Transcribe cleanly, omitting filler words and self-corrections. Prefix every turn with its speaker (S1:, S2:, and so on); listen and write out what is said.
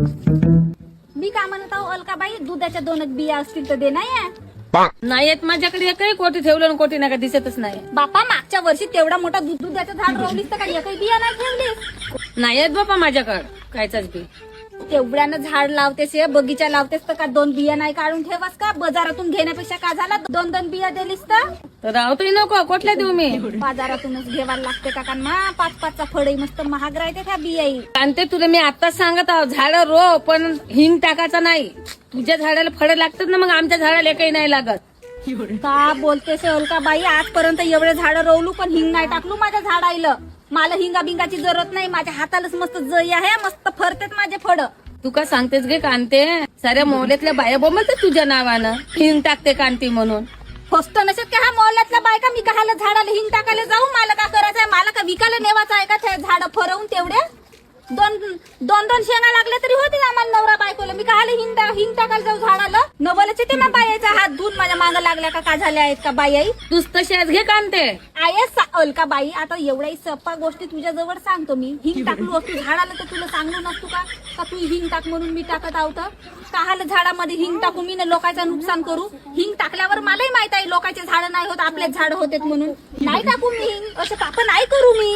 S1: मी काय म्हणत आहो अलकाबाई, दुधाच्या 2 बिया असतील तर दे ना.
S2: नाही येत माझ्याकडे एकही कोटी ठेवलं आणि कोटी नका दिसतच नाही.
S1: बापा मागच्या वर्षी तेवढा मोठा दुधाचं झाड रोवलीस तर काही एकही बिया नाही ठेवलीस.
S2: नाही येत बापा माझ्याकडे कायचाच बी.
S1: तेवढ्यानं झाड लावतेस, बगीचा लावतेस तर का 2 बिया नाही काढून ठेवास का? बाजारातून घेण्यापेक्षा का झाला 2 बिया दिलीस तर
S2: राहतोय नको कुठल्या देऊ मी.
S1: बाजारातूनच घेवायला लागते काकांना. 5-5चा फळही मस्त महाग राहते त्या बियाही.
S2: आणते तुला मी आताच सांगत आहो, झाड रो पण हिंग टाकायचा नाही. तुझ्या झाडाला फळं लागतात ना, मग आमच्या झाडाला एकही नाही लागत.
S1: का बोलतेस अलकाबाई, आजपर्यंत एवढे झाडं रोवलू पण हिंग नाही टाकलू माझ्या झाडाला. मला हिंगा बिंगाची जरूरत नाही. माझ्या हातालाच मस्त जई आहे, मस्त फरतेत माझे फळ.
S2: तू का सांगतेस गे कांते? साऱ्या मोहल्यातल्या बाया बोलतात तुझ्या नावानं हिंग टाकते कांती म्हणून.
S1: फस्त नसत का हा मोहल्ल्यातल्या बायका? मी कहाला झाडाला हिंग टाकायला जाऊ? मला का करायचंय? मला का विकायला नेवायचं आहे का ते झाड फरवून तेवढे? 2 शेंगा लागल्या तरी होते आम्हाला नवरा बायकोला. मी कहाला हिंग टाकायला जाऊ झाडाला? नवलच ते मग बायाचा हात धुवून माझ्या मागं लागल्या का झाल्या आहेत का बाई?
S2: तूच तशी घे कांते.
S1: अलका बाई, आता एवढ्याही सप्पा गोष्टी तुझ्या जवळ सांगतो मी. हिंग टाकलो असतो झाडाला तर तुला सांगलो नसतो का तू हिंग टाक म्हणून मी टाकत आहोत? काहाला झाडामध्ये हिंग टाकू मी, लोकांचं नुकसान करू? हिंग टाकल्यावर मलाही माहित आहे लोकांचे झाड नाही होत, आपलेच झाड होतेत म्हणून. नाही टाकू मी हिंग, असं पाप नाही करू मी.